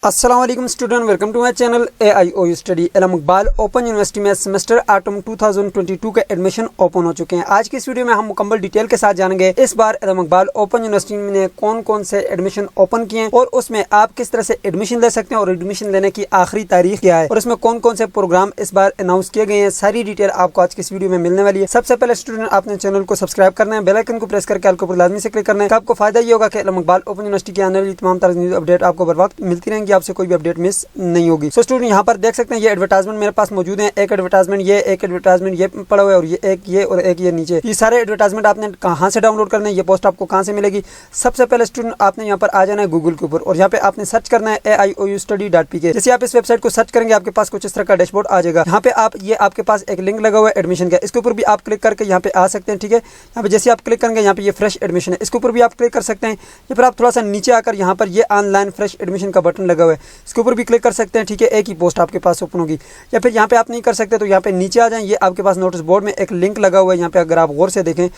अस्सलाम वालेकुम student, welcome to my channel AIOU study. इल्म इकबाल ओपन यूनिवर्सिटी में सेमेस्टर ऑटम 2022 के एडमिशन ओपन हो चुके हैं। आज की इस वीडियो में हम मुकम्मल डिटेल के साथ जानेंगे इस बार इल्म इकबाल ओपन यूनिवर्सिटी ने कौन कौन से एडमिशन ओपन किए हैं और उसमें आप किस तरह से एडमिशन ले सकते हैं और एडमिशन लेने की आखिरी तारीख क्या है और इसमें कौन कौन से प्रोग्राम इस बार अनाउंस किए गए हैं। सारी डिटेल आपको आज की इस वीडियो में मिलने वाली है। सबसे पहले स्टूडेंट आपने चैनल को सब्सक्राइब करना है, बेल आइकन को प्रेस करके आपको लाजमी से क्लिक करना है। आपको फायदा ये होगा कि इल्म इकबाल ओपन यूनिवर्सिटी की आने वाली तमाम तरह अपडेट आपको बर वक्त मिलती रहेंगी, आपसे कोई भी अपडेट नहीं होगी। सो स्टूडेंट यहाँ पर देख सकते हैं ये एडवर्टाइजमेंट मेरे पास मौजूद है। एक एडवर्टाइजमेंट ये पड़ा हुआ है और एक ये नीचे। ये सारे एडवर्टाइजमेंट आपने कहाँ से डाउनलोड करना है, ये पोस्ट आपको कहाँ से मिलेगी। सबसे पहले स्टूडेंट आपने यहाँ पर आ जाना है गूगल के ऊपर और यहाँ पे आपने सर्च करना है AIOUstudy.pk। जैसे आप इस वेबसाइट को सर्च करेंगे आपके पास कुछ इस तरह का डैशबोर्ड आ जाएगा। यहाँ पे आपके पास एक लिंक लगा हुआ है एडमिशन का, इसके ऊपर भी आप क्लिक करके यहाँ पे आ सकते हैं। ठीक है, यहाँ पे जैसे आप क्लिक करेंगे यहाँ पे ये फ्रेश एडमिशन है, इसके ऊपर भी आप क्लिक कर सकते हैं। या फिर आप थोड़ा सा नीचे आकर यहाँ पर ये ऑनलाइन फ्रेश एडमिशन का बटन लगा हुआ है, इसके ऊपर भी क्लिक कर सकते हैं। ठीक है, एक ही पोस्ट आपके पास ओपन होगी। या फिर यहाँ पे आप नहीं कर सकते तो यहाँ पे नीचे आ जाएं, ये आपके पास नोटिस बोर्ड में एक लिंक लगा हुआ है। यहाँ पे अगर आप गौर से देखें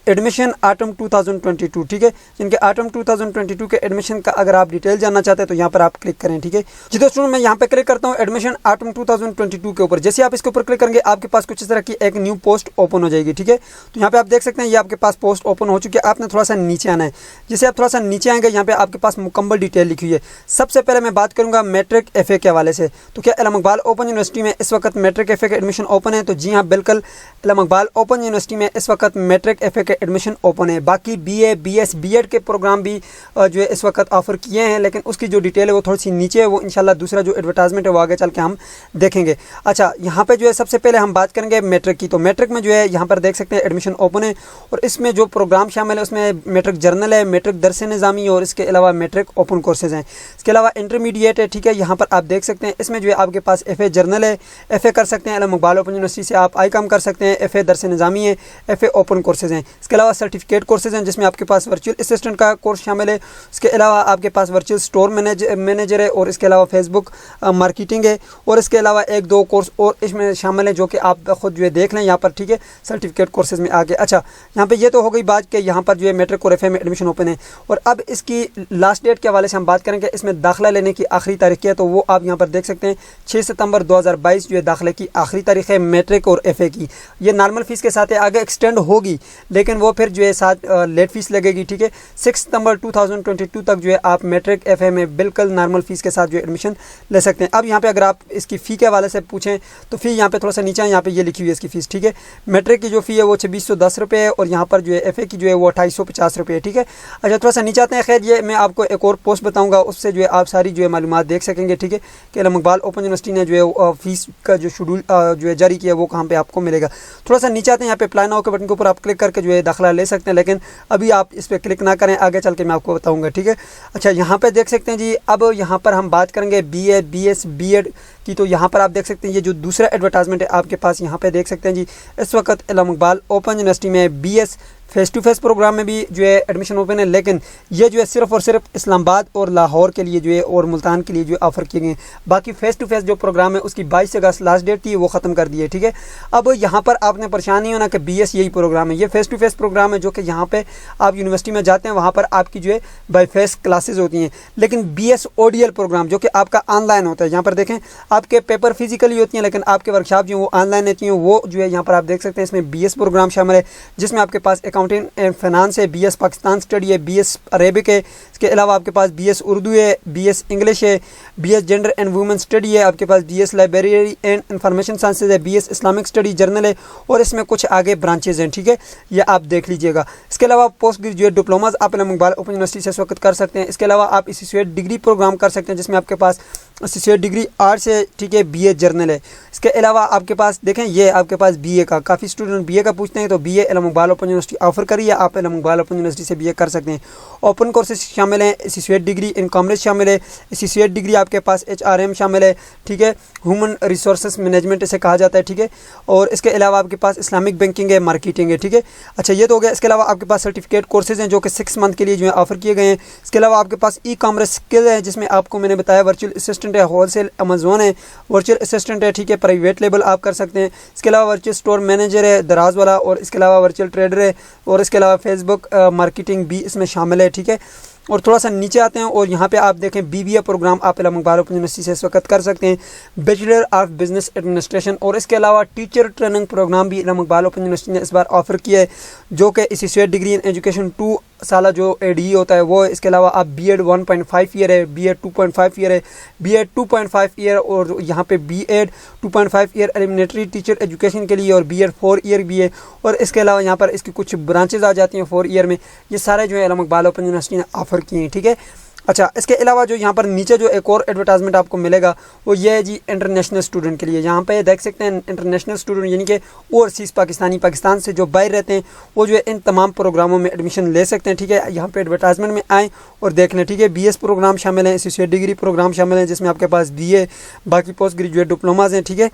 एडमिशन ऑटम 2022, ठीक है, जिनके ऑटम 2022 के एडमिशन का अगर आप डिटेल जानना चाहते हैं तो यहाँ पर आप क्लिक करें। ठीक है जी दोस्तों, मैं यहाँ पे क्लिक करता हूँ एडमिशन ऑटम 2022 के ऊपर। जैसे आप इसके ऊपर क्लिक करेंगे आपके पास कुछ इस तरह की एक न्यू पोस्ट ओपन हो जाएगी। ठीक है, तो यहाँ पे आप देख सकते हैं ये आपके पास पोस्ट ओपन हो चुकी है। आपने थोड़ा सा नीचे आना है। जैसे आप थोड़ा सा नीचे आएंगे यहाँ पे आपके पास मुकम्मल डिटेल लिखी हुई है। सबसे पहले मैं बात करूंगा मैट्रिक FA के हवाले से। तो क्या इल्म इकबाल ओपन यूनिवर्सिटी में इस वक्त मैट्रिक FA के एडमिशन ओपन है? तो जी हाँ, बिल्कुल इल्म इकबाल ओपन यूनिवर्सिटी में इस वक्त मैट्रिक FA के एडमिशन ओपन है। बाकी BA BS B.Ed के प्रोग्राम भी जो है इस वक्त ऑफर किए हैं, लेकिन उसकी जो डिटेल है वो थोड़ी सी नीचे है। वो इंशाल्लाह दूसरा जो एडवर्टाइजमेंट है वो आगे चल के हम देखेंगे। अच्छा, यहाँ पे जो है सबसे पहले हम बात करेंगे मैट्रिक की। तो मैट्रिक में जो है यहाँ पर देख सकते हैं एडमिशन ओपन है और इसमें जो प्रोग्राम शामिल है उसमें मैट्रिक जर्नल है, मैट्रिक दरस निज़ामी और इसके अलावा मैट्रिक ओपन कोर्सेज हैं। इसके अलावा इंटरमीडिएट है। ठीक है, यहाँ पर आप देख सकते हैं इसमें जो है आपके पास FA जर्नल है, FA कर सकते हैं इल्म इकबाल ओपन यूनिवर्सिटी से। आप ICOM कर सकते हैं, FA दरस निज़ामी है, FA ओपन कोर्सेज हैं। इसके अलावा सर्टिफिकेट कोर्सेज हैं जिसमें आपके पास वर्चुअल असिस्टेंट का कोर्स शामिल है। इसके अलावा आपके पास वर्चुअल स्टोर मैनेजर है और इसके अलावा फेसबुक मार्केटिंग है और इसके अलावा एक दो कोर्स और इसमें शामिल है जो कि आप खुद जो है देख लें यहाँ पर। ठीक है, सर्टिफिकेट कोर्सेज में आगे। अच्छा, यहाँ पे ये तो हो गई बात कि यहाँ पर जो है मैट्रिक और FA में एडमिशन ओपन है। और अब इसकी लास्ट डेट के हवाले से हम बात करेंगे। इसमें दाखिला लेने की आखिरी तारीख क्या है, तो वो आप यहाँ पर देख सकते हैं 6 सितंबर 2022 जो है दाखिले की आखिरी तारीख है मैट्रिक और FA की। ये नॉर्मल फीस के साथ है, आगे एक्सटेंड होगी लेकिन वो फिर जो है साथ लेट फीस लगेगी। ठीक है, 6 सितंबर 2022 तक जो है आप मैट्रिक FA में बिल्कुल नॉर्मल फीस के साथ जो एडमिशन ले सकते हैं। अब यहाँ पे अगर आप इसकी फ़ी के हवाले से पूछें तो फ़ी यहाँ पे थोड़ा सा नीचे है, यहाँ पे ये लिखी हुई है इसकी फ़ीस। ठीक है, मैट्रिक की जो फ़ी है वो 2610 रुपये है और यहाँ पर जो है FA की जो है वो 2850 रुपये है। ठीक है, अच्छा थोड़ा सा नीचे आते हैं। खैर ये मैं आपको एक और पोस्ट बताऊँगा, उससे जो है आप सारी जो है मालूमात देख सकेंगे। ठीक है, कि इल्म इकबाल ओपन यूनिवर्सिटी ने जो है फ़ीस का जो शेड्यूल जो है जारी किया वो कहाँ पर आपको मिलेगा। थोड़ा सा नीचे आते हैं, यहाँ पे अप्लाई नाउ के बटन के ऊपर आप क्लिक करके जो है दाखिला ले सकते हैं, लेकिन अभी आप इस पर क्लिक ना करें, आगे चल के मैं आपको बताऊंगा। ठीक है, अच्छा यहाँ पे देख सकते हैं जी। अब यहाँ पर हम बात करेंगे BA BS B.Ed की। तो यहाँ पर आप देख सकते हैं ये जो दूसरा एडवर्टाइजमेंट है आपके पास, यहाँ पे देख सकते हैं जी इस वक्त इल्म इकबाल ओपन यूनिवर्सिटी में BS face to face programme में भी जो है एडमिशन ओपन है, लेकिन ये जो है सिर्फ और सिर्फ इस्लामाबाद और लाहौर के लिए जो है और मुल्तान के लिए जो ऑफ़र किए गए। बाकी फेस टू फेस जो प्रोग्राम है उसकी 22 अगस्त लास्ट डेट थी, वो ख़त्म कर दी है। ठीक है, अब यहाँ पर आपने परेशानी होना कि BS यही प्रोग्राम है, ये फेस टू फेस प्रोग्राम है जो कि यहाँ पे आप यूनिवर्सिटी में जाते हैं, वहाँ पर आपकी जो है बाई फेस क्लासेज होती हैं। लेकिन BS ODL प्रोग्राम जो कि आपका ऑनलाइन होता है, यहाँ पर देखें आपके पेपर फिजिकली होती हैं लेकिन आपके वर्कशॉप जो वो ऑनलाइन होती हैं। वो जो है यहाँ पर आप देख सकते हैं इसमें BS प्रोग्राम शामिल है जिसमें आपके पास अकाउंटिंग एंड फाइनेंस है, BS पाकिस्तान स्टडी है, BS अरेबिक है। इसके अलावा आपके पास BS उर्दू है, BS इंग्लिश है, BS gender and women study है, आपके पास BS library and information sciences है, BS इस्लामिक स्टडी जर्नल है और इसमें कुछ आगे ब्रांचेज हैं। ठीक है, ये आप देख लीजिएगा। इसके अलावा पोस्ट ग्रेजुएट डिप्लोमाज आप इल्म इकबाल ओपन यूनिवर्सिटी से इस वक्त कर सकते हैं। इसके अलावा आप एसोसिएट डिग्री प्रोग्राम कर सकते हैं जिसमें आपके पास एसोसिएट डिग्री आर्ट्स है। ठीक है, BA जर्नल है। इसके अलावा आपके पास देखें ये आपके पास BA का, काफ़ी स्टूडेंट BA का पूछते हैं, तो BA इल्म इकबाल ओपन यूनिवर्सिटी ऑफर करिए, आप इल्म इकबाल ओपन यूनिवर्सिटी से BA कर सकते हैं। ओपन कोर्सेज शामिल हैं, एसोसिएट डिग्री इन कॉमर्स शामिल है, एसोसिएट डिग्री आपके पास HRM शामिल है। ठीक है, ह्यूमन रिसोर्सेज मैनेजमेंट इसे कहा जाता है। ठीक है, और इसके अलावा आपके पास इस्लामिक बैंकिंग है, मार्केटिंग है। ठीक है, अच्छा ये तो हो गया। इसके अलावा आपके पास सर्टिफिकेट कोर्सेज हैं जो कि 6 मंथ के लिए जो है ऑफर किए गए हैं। इसके अलावा आपके पास E-कॉमर्स स्किल है जिसमें आपको मैंने बताया वर्चुअल असिस्टेंट है, होलसेल अमेज़ॉन है, वर्चुअल असिस्टेंट है। ठीक है, प्राइवेट लेबल आप कर सकते हैं। इसके अलावा वर्चुअल स्टोर मैनेजर है दराज वाला और इसके अलावा वर्चुअल ट्रेडर है और इसके अलावा फेसबुक मार्केटिंग भी इसमें शामिल है। ठीक है, और थोड़ा सा नीचे आते हैं और यहाँ पे आप देखें BBA प्रोग्राम आप इलामा इकबाल ओपन यूनिवर्सिटी से इस वक्त कर सकते हैं, बैचलर ऑफ बिजनेस एडमिनिस्ट्रेशन। और इसके अलावा टीचर ट्रेनिंग प्रोग्राम भी इलामा इकबाल ओपन यूनिवर्सिटी ने इस बार ऑफर किया है, जो कि एसोसिएट डिग्री इन एजुकेशन 2 साल जो ADE होता है वो। इसके अलावा आप B.Ed 1.5 ईयर है, B.Ed 2.5 ईयर है, B.Ed 2.5 ईयर और यहाँ पे B.Ed 2.5 ईयर एलिमिनेटरी टीचर एजुकेशन के लिए और B.Ed 4 ईयर भी है। और इसके अलावा यहाँ पर इसकी कुछ ब्रांचेज आ जाती हैं 4 ईयर में। ये सारे जो है इलामा इकबाल ओपन यूनिवर्सिटी ने ऑफर किए हैं, ठीक है। अच्छा, इसके अलावा जो यहाँ पर नीचे जो एक और एडवर्टाइजमेंट आपको मिलेगा वो ये है जी इंटरनेशनल स्टूडेंट के लिए। यहाँ पे देख सकते हैं इंटरनेशनल स्टूडेंट यानी कि ओवरसीज़ पाकिस्तान से जो बाहर रहते हैं वो जो है इन तमाम प्रोग्रामों में एडमिशन ले सकते हैं, ठीक है। यहाँ पे एडवर्टाइजमेंट में आएँ और देख लें, ठीक है। BS प्रोग्राम शामिल हैं, एसोसिएट डिग्री प्रोग्राम शामिल हैं जिसमें आपके पास BA, बाकी पोस्ट ग्रेजुएट डिप्लोमाज हैं, ठीक है।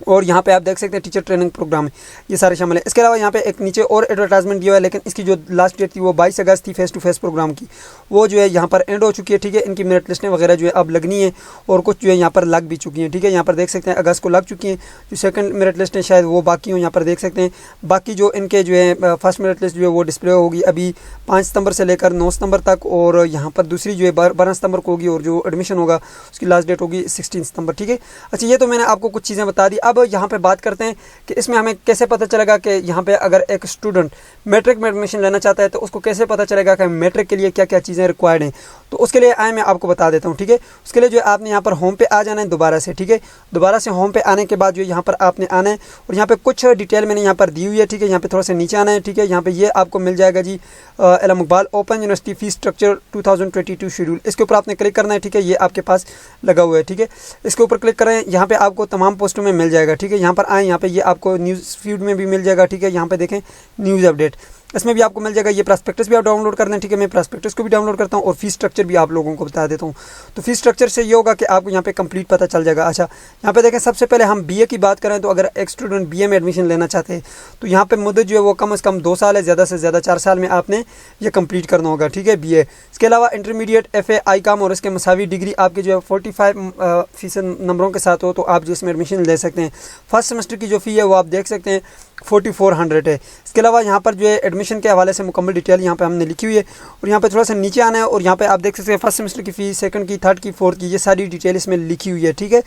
और यहाँ पे आप देख सकते हैं टीचर ट्रेनिंग प्रोग्राम है, ये सारे शामिल है। इसके अलावा यहाँ पे एक नीचे और एडवर्टाइजमेंट दिया हुआ है, लेकिन इसकी जो लास्ट डेट थी वो 22 अगस्त थी फेस टू फेस प्रोग्राम की, वो जो है यहाँ पर एंड हो चुकी है, ठीक है। इनकी मेरिट लिस्टें वगैरह जो है अब लगनी है और कुछ जो है यहाँ पर लग भी चुकी हैं, ठीक है। यहाँ पर देख सकते हैं अगस्त को लग चुकी हैं, जो सेकंड मेरिट लिस्ट है शायद वो बाकी हो, यहाँ पर देख सकते हैं। बाकी जो इनके जो है फर्स्ट मेरिट लिस्ट जो है वो डिस्प्ले होगी अभी 5 सितंबर से लेकर 9 सितंबर तक, और यहाँ पर दूसरी जो है 12 सितंबर को होगी और जो एडमिशन होगा उसकी लास्ट डेट होगी 16 सितंबर, ठीक है। अच्छा, ये तो मैंने आपको कुछ चीज़ें बता दी। अब यहाँ पर बात करते हैं कि इसमें हमें कैसे पता चलेगा कि यहाँ पे अगर एक स्टूडेंट मैट्रिक में एडमिशन लेना चाहता है तो उसको कैसे पता चलेगा कि मैट्रिक के लिए क्या क्या चीज़ें रिक्वायर्ड हैं। तो उसके लिए मैं आपको बता देता हूँ, ठीक है। उसके लिए जो आपने यहाँ पर होम पे आ जाना है दोबारा से, ठीक है। दोबारा से होम पे आने के बाद जो यहाँ पर आपने आना है और यहाँ पे कुछ डिटेल मैंने यहाँ पर दी हुई है, ठीक है। यहाँ पे थोड़ा सा नीचे आना है, ठीक है। यहाँ पे ये आपको मिल जाएगा जी Allama Iqbal open University fees structure 2022 schedule. इसके ऊपर आपने क्लिक करना है, ठीक है। ये आपके पास लगा हुआ है, ठीक है। इसके ऊपर क्लिक करें, यहाँ पे आपको तमाम पोस्टों में मिल जाएगा, ठीक है। यहाँ पर आए, यहाँ पे ये आपको न्यूज़ फीड में भी मिल जाएगा, ठीक है। यहाँ पे देखें न्यूज़ अपडेट, इसमें भी आपको मिल जाएगा। ये प्रॉस्पेक्टस भी आप डाउनलोड कर दें, ठीक है। मैं प्रॉस्पेक्टस को भी डाउनलोड करता हूँ और फीस स्ट्रक्चर भी आप लोगों को बता देता हूँ। तो फीस स्ट्रक्चर से ये होगा कि आपको यहाँ पे कंप्लीट पता चल जाएगा। अच्छा, यहाँ पे देखें, सबसे पहले हम BA की बात करें तो अगर एक स्टूडेंट BA में एडमिशन लेना चाहते हैं तो यहाँ पे मुद्दत जो है वो कम से कम 2 साल है, ज़्यादा से ज़्यादा 4 साल में आपने ये कंप्लीट करना होगा, ठीक है, BA। इसके अलावा इंटरमीडिएट FA ICOM और इसके मसावी डिग्री आपकी जो है 45% नंबरों के साथ हो तो आप जो इसमें एडमिशन ले सकते हैं। फर्स्ट सेमेस्टर की जो फ़ी है वो आप देख सकते हैं 4400 है। इसके अलावा यहाँ पर जो है एडमिशन के हवाले से मुकम्मल डिटेल यहाँ पे हमने लिखी हुई है और यहाँ पे थोड़ा सा नीचे आना है और यहाँ पे आप देख सकते हैं फर्स्ट सेमेस्टर की फ़ीस, सेकंड की, थर्ड की, फोर्थ की, ये सारी डिटेल इसमें लिखी हुई है, ठीक है।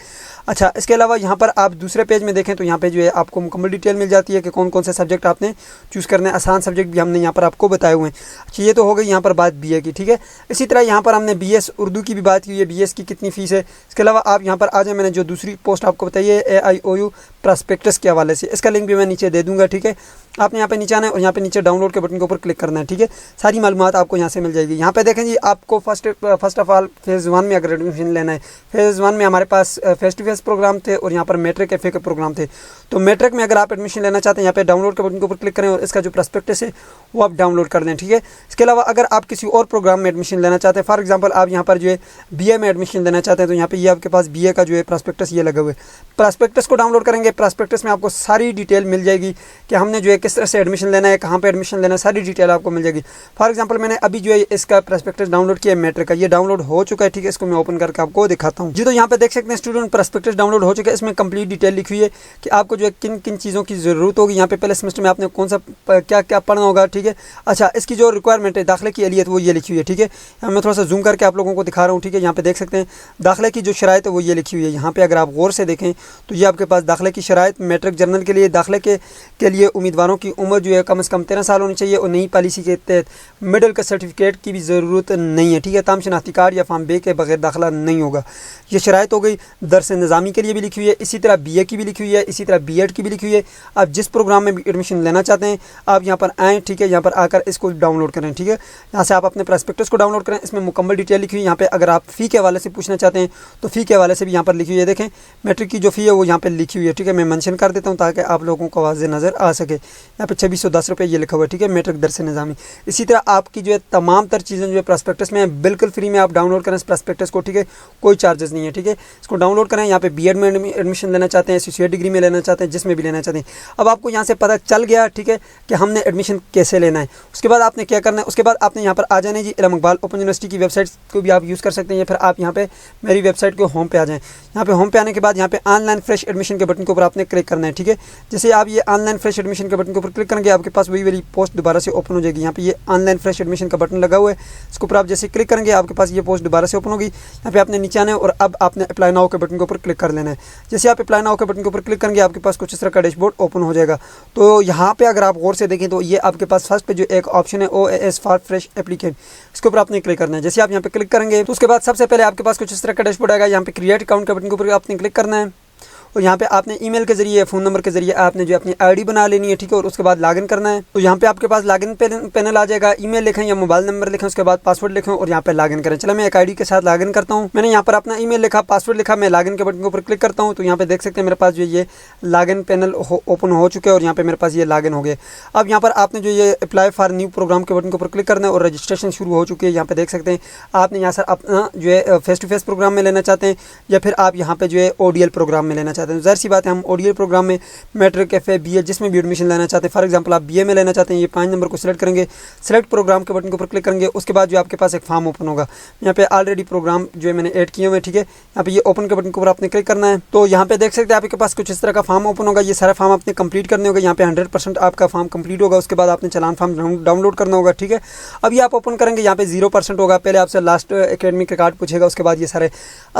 अच्छा, इसके अलावा यहाँ पर आप दूसरे पेज में देखें तो यहाँ पे जो है आपको मुकम्मल डिटेल मिल जाती है कि कौन कौन से सब्जेक्ट आपने चूज़ करने हैं। आसान सब्जेक्ट भी हमने यहाँ पर आपको बताए हुए हैं। अच्छा, ये तो हो गई यहाँ पर बात BA की, ठीक है। इसी तरह यहाँ पर हमने BS उर्दू की भी बात की है, BS की कितनी फ़ीस है। इसके अलावा आप यहाँ पर आ जाए, मैंने जो दूसरी पोस्ट आपको बताई है AIOU प्रॉस्पेक्टस के हवाले से, इसका लिंक भी मैं नीचे दे दूँगा, ठीक है। आपने यहाँ पे नीचे आना है और यहाँ पे नीचे डाउनलोड के बटन के ऊपर क्लिक करना है, ठीक है। सारी मालूमात आपको यहाँ से मिल जाएगी। यहाँ पे देखें जी, आपको फर्स्ट ऑफ ऑल फेज़ 1 में अगर एडमिशन लेना है, फेज़ 1 में हमारे पास फेस टू फेस प्रोग्राम थे और यहाँ पर मैट्रिक FA के प्रोग्राम थे। तो मैट्रिक में अगर आप एडमिशन लेना चाहते हैं, यहाँ पे डाउनलोड के बटन के ऊपर क्लिक करें और इसका जो प्रॉस्पेक्टस है वो आप डाउनलोड कर दें, ठीक है। इसके अलावा अगर आप किसी और प्रोग्राम में एडमिशन लेना चाहते हैं, फॉर एग्जाम्पल आप यहाँ पर जो है BA में एडमिशन लेना चाहते हैं तो यहाँ पे ये आपके पास BA का जो है प्रॉस्पेक्टस ये लगा हुआ है। प्रॉस्पेक्टस को डाउनलोड करेंगे, प्रॉस्पेक्टस में आपको सारी डिटेल मिल जाएगी कि हमने जो है किस तरह से एडमिशन लेना है, कहाँ पे एडमिशन लेना है, सारी डिटेल आपको मिल जाएगी। फॉर एग्जांपल मैंने अभी जो है इसका प्रॉस्पेक्टस डाउनलोड किया है मैट्रिक का, ये डाउनलोड हो चुका है, ठीक है। इसको मैं ओपन करके आपको दिखाता हूँ जी। तो यहाँ पे देख सकते हैं स्टूडेंट प्रॉस्पेक्टस डाउनलोड हो चुका है। इसमें कंप्लीट डिटेल लिखी हुई है कि आपको जो है किन किन चीज़ों की ज़रूरत होगी। यहाँ पे पहले सेमेस्टर में आपने कौन सा क्या क्या पढ़ना होगा, ठीक है। अच्छा, इसकी जो रिक्वायरमेंट है दाखिले की एलियत वो ये लिखी हुई है, ठीक है। मैं थोड़ा सा जूम करके आप लोगों को दिखा रहा हूँ, ठीक है। यहाँ पे देख सकते हैं दाखिले की जो शराइत है वो ये लिखी हुई है। यहाँ पे अगर आप गौर से देखें तो ये आपके पास दाखिले की शराइत, मैट्रिक जनरल के लिए दाखिले के लिए उम्मीदवारों की उम्र जो है कम से कम 13 साल होनी चाहिए और नई पॉलिसी के तहत मिडिल का सर्टिफिकेट की भी ज़रूरत नहीं है, ठीक है। ताम शनाख्ती कार्ड या फॉर्म बे के बगैर दाखिला नहीं होगा, ये शराइत हो गई। दरस निज़ामी के लिए भी लिखी हुई है, इसी तरह BA की भी लिखी हुई है, इसी तरह B.Ed की भी लिखी हुई है। आप जिस प्रोग्राम में भी एडमिशन लेना चाहते हैं आप यहाँ पर आएँ, ठीक है। यहाँ पर आकर इसको डाउनलोड करें, ठीक है। यहाँ से आप अपने प्रॉस्पेक्टस को डाउनलोड करें, इसमें मुकम्मल डिटेल लिखी हुई है। यहाँ पे अगर आप फ़ी के हवाले से पूछना चाहते हैं तो फ़ी के हवाले से भी यहाँ पर लिखी हुई है। देखें मैट्रिक की जो फ़ी है वो यहाँ पर लिखी हुई है, ठीक है। मैं मेंशन कर देता हूँ ताकि आप लोगों को वाज़ेह नज़र आ सके। यहाँ पे 2610 रुपये ये लिखा हुआ है, ठीक है, मैट्रिक दरस निज़ामी। इसी तरह आपकी जो है तमाम तर चीज़ें जो है प्रॉस्पेक्टस में बिल्कुल फ्री में आप डाउनलोड करें इस प्रॉस्पेक्टस को, ठीक है। कोई चार्जेस नहीं है, ठीक है। इसको डाउनलोड करें। यहाँ पे B.Ed में एडमिशन लेना चाहते हैं, एसोसिएट डिग्री में लेना चाहते हैं, जिसमें भी लेना चाहते हैं। अब आपको यहाँ से पता चल गया, ठीक है, कि हमने एडमिशन कैसे लेना है। उसके बाद आपने क्या करना है, उसके बाद आपने यहाँ पर आ जाना है जी। इलामा इकबाल ओपन यूनिवर्सिटी की वेबसाइट को भी आप यूज़ कर सकते हैं या फिर आप यहाँ पे मेरी वेबसाइट के होम पे आ जाएँ। यहाँ पे होम पे आने के बाद यहाँ पे ऑनलाइन फ्रेश एडमिशन के बटन के ऊपर आपने क्लिक करना है। ठीक है, जैसे आप ये ऑनलाइन फ्रेश एडमिशन के बटन के ऊपर क्लिक करेंगे आपके पास वही वाली पोस्ट दोबारा से ओपन हो जाएगी। यहाँ पे ये ऑनलाइन फ्रेश एडमिशन का बटन लगा हुआ है, इसके ऊपर आप जैसे क्लिक करेंगे आपके पास ये पोस्ट दोबारा से ओपन होगी। यहाँ पे आपने नीचे आना है और अब आपने अप्लाई नाउ के बटन के ऊपर क्लिक कर लेना है। जैसे आप अप्लाई नाउ के बटन के ऊपर क्लिक करेंगे आपके पास कुछ इस तरह का डैशबोर्ड ओपन हो जाएगा। तो यहाँ पे अगर आप गौर से देखें तो ये आपके पास फर्स्ट पे जो एक ऑप्शन है OAS फॉर फ्रेश एप्लीकेंट, इसके ऊपर आपने क्लिक करना है। जैसे आप यहाँ पे क्लिक करेंगे तो उसके बाद सबसे पहले आपके पास कुछ इस तरह का डैशबोर्ड आएगा। यहाँ पे क्रिएट अकाउंट के बटन के ऊपर आपने क्लिक करना है और यहाँ पे आपने ईमेल के जरिए फ़ोन नंबर के जरिए आपने जो अपनी आईडी बना लेनी है। ठीक है, और उसके बाद लॉगिन करना है। तो यहाँ पे आपके पास लॉगिन पैनल आ जाएगा। ईमेल लिखें या मोबाइल नंबर लिखें, उसके बाद पासवर्ड लिखें और यहाँ पे लॉगिन करें। चलो मैं एक आईडी के साथ लॉगिन करता हूँ। मैंने यहाँ पर अपना ईमेल लिखा, पासवर्ड लिखा, मैं लॉगिन के बटन के ऊपर क्लिक करता हूँ। तो यहाँ पे देख सकते हैं मेरे पास जो ये लॉगिन पैनल ओपन हो चुका है और यहाँ पे मेरे पास ये लॉगिन हो गया। अब यहाँ पर आपने जो ये अप्लाई फॉर न्यू प्रोग्राम के बटन के ऊपर क्लिक करना है और रजिस्ट्रेशन शुरू हो चुकी है। यहाँ पे देख सकते हैं आपने यहाँ से अपना जो है फेस टू फेस प्रोग्राम में लेना चाहते हैं या फिर आप यहाँ पे जो है ODL प्रोग्राम में लेना चाहते हैं। ज़ाहिर सी बात है हम ODL प्रोग्राम में मैट्रिक FA BA जिसमें भी एडमिशन लेना चाहते हैं, फॉर एग्जांपल आप BA में लेना चाहते हैं, ये 5 नंबर को सिलेक्ट करेंगे, सिलेक्ट प्रोग्राम के बटन के ऊपर क्लिक करेंगे। उसके बाद जो आपके पास एक फॉर्म ओपन होगा, यहाँ पे ऑलरेडी प्रोग्राम जो है मैंने ऐड किए हुए हैं। ठीक है, यहाँ पे ये ओपन के बटन के ऊपर आपने क्लिक करना है। तो यहाँ पे देख सकते हैं आपके पास कुछ इस तरह का फॉर्म ओपन होगा। ये सारा फॉर्म आपने कंप्लीट करने होगा। यहाँ पे 100% आपका फॉर्म कंप्लीट होगा। उसके बाद आपने चलान फॉर्म डाउनलोड करना होगा। ठीक है, अब ये आप ओपन करेंगे, यहाँ पे 0% होगा। पहले आपसे लास्ट एकेडमिक रिकॉर्ड पूछेगा, उसके बाद ये सारे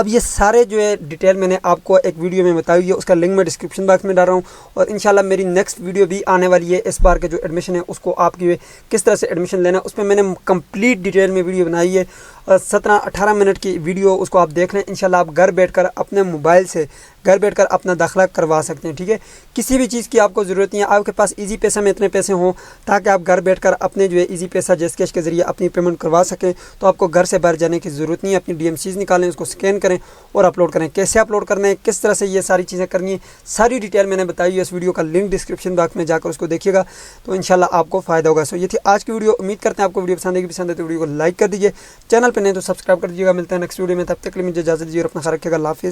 ये सारे जो है डिटेल मैंने आपको एक वीडियो में बताई है, उसका लिंक मैं डिस्क्रिप्शन बॉक्स में डाल रहा हूँ। और इंशाल्लाह मेरी नेक्स्ट वीडियो भी आने वाली है। इस बार के जो एडमिशन है उसको आपकी किस तरह से एडमिशन लेना है उसमें मैंने कंप्लीट डिटेल में वीडियो बनाई है। 17-18 मिनट की वीडियो, उसको आप देख लें। इंशाल्लाह आप घर बैठकर अपने मोबाइल से घर बैठकर अपना दाखिला करवा सकते हैं। ठीक है, किसी भी चीज़ की आपको ज़रूरत नहीं है। आपके पास इजी पैसा में इतने पैसे हों ताकि आप घर बैठकर अपने जो है इजी पैसा जेस कैश के ज़रिए अपनी पेमेंट करवा सकें। तो आपको घर से बाहर जाने की ज़रूरत नहीं है। अपनी DMCs निकालें, उसको स्कैन करें और अपलोड करें। कैसे अपलोड करना है, किस तरह से ये सारी चीज़ें करनी है, सारी डिटेल मैंने बताई है। इस वीडियो का लिंक डिस्क्रिप्शन बॉक्स में जाकर उसको देखिएगा तो इंशाल्लाह आपको फ़ायदा होगा। सो ये थी आज की वीडियो। उम्मीद करते हैं आपको वीडियो पसंद आएगी। पसंद है तो वीडियो को लाइक कर दीजिए, चैनल पर नहीं तो सब्सक्राइब कर दीजिएगा। मिलते हैं नेक्स्ट वीडियो में, तब तक के लिए मुझे इजाज़त दीजिए और अपना ख्याल रखिएगा। अल्लाह हाफिज़।